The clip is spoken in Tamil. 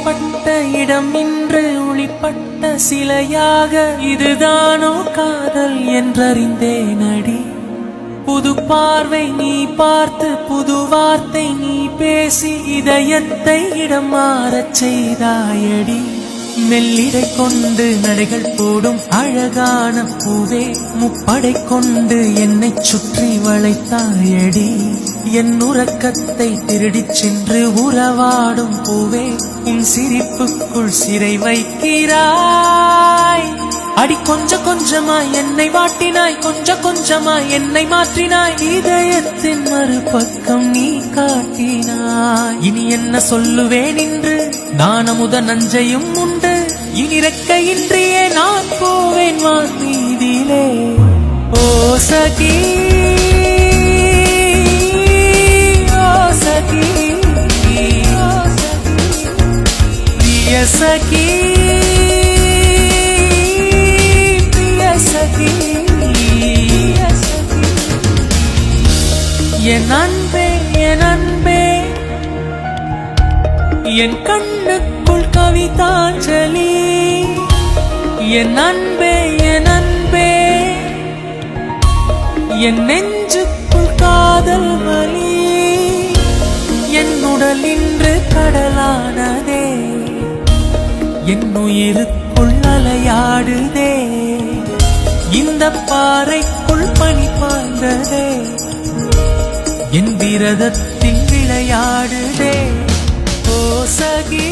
ஒளிப்பட்ட இடம் இன்று ஒளிப்பட்ட சிலையாக இதுதானோ காதல் என்றறிந்தேன் அடி. புது பார்வை நீ பார்த்து புது வார்த்தை நீ பேசி இதயத்தை இடம் மாறச் செய்தாயடி. மெல்லிடை கொண்டு நடைகள் போடும் அழகான பூவே முப்படை கொண்டு என்னை சுற்றி வளைத்தாயடி. என் உறக்கத்தை திருடிச் சென்று உறவாடும் பூவே உன் சிரிப்புக்குள் சிறை வைக்கிறாய் அடி. கொஞ்சம் கொஞ்சமாய் என்னை வாட்டினாய் கொஞ்சம் கொஞ்சமாய் என்னை மாற்றினாய் இதயத்தின் மறுபக்கம் நீ காட்டினாய். இனி என்ன சொல்லுவேன் என்று நான் அமுத நஞ்சையும் உண்டு இனி ரெக்கையின்றியே நான் போவேன் வான்மீதிலே. ஓ சகி ஓ சகி பிரிய சகி என் அன்பே என் அன்பே என் கண்ணுக்குள் கவிதாஞ்சலி. என் அன்பே என் அன்பே என் நெஞ்சுக்குள் காதல் வலி. என் உடல் இன்று கடலானதே என் உயிருக்குள் அலையாடுதே. இந்த பாறைக்குள் பனி பாய்ந்ததே என் விரதத்தில் விளையாடுதே. ஓ சகி